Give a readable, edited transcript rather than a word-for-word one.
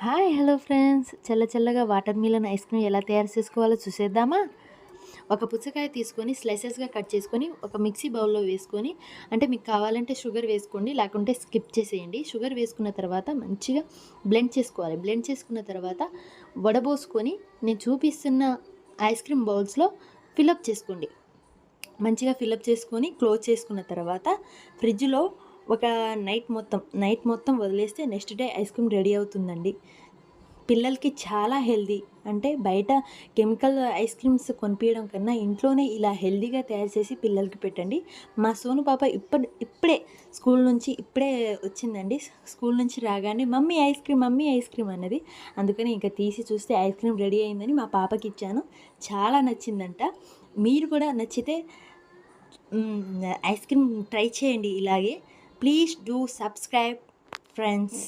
Hi hello friends, చల్లగా water melon ice cream ఎలా తయారు చేసుకోవాలో చూసేద్దామా. ఒక పుచ్చకాయ తీసుకొని స్లైసెస్గా కట్ చేసుకొని ఒక మిక్సీ బౌల్లో వేసుకొని, అంటే మీకు కావాలంటే షుగర్ వేసుకోండి, లేకుంటే స్కిప్ చేసేయండి. షుగర్ వేసుకున్న తర్వాత మంచిగా బ్లెండ్ చేసుకోవాలి. బ్లెండ్ చేసుకున్న తర్వాత వడబోసుకొని నేను చూపిస్తున్న ఐస్ క్రీమ్ బౌల్స్లో ఫిలప్ చేసుకోండి. మంచిగా ఫిలప్ చేసుకొని క్లోజ్ చేసుకున్న తర్వాత ఫ్రిడ్జ్లో ఒక నైట్ మొత్తం వదిలేస్తే next day ice cream ready అవుతుందండి. పిల్లలకి చాలా హెల్దీ. అంటే బయట కెమికల్ ఐస్ క్రీమ్స్ కొనిపించడం కన్నా ఇంట్లోనే ఇలా హెల్దీగా తయారు చేసి పిల్లలకి పెట్టండి. మా సోను పాప ఇప్పుడే స్కూల్ నుంచి వచ్చిందండి. స్కూల్ నుంచి రాగానే మమ్మీ ఐస్ క్రీమ్ అన్నది. అందుకని ఇంకా తీసి చూస్తే ఐస్ క్రీమ్ రెడీ అయిందని మా పాపకి ఇచ్చాను. చాలా నచ్చిందంట. మీరు కూడా నచ్చితే ఐస్ క్రీమ్ ట్రై చేయండి ఇలాగే. Please do subscribe friends.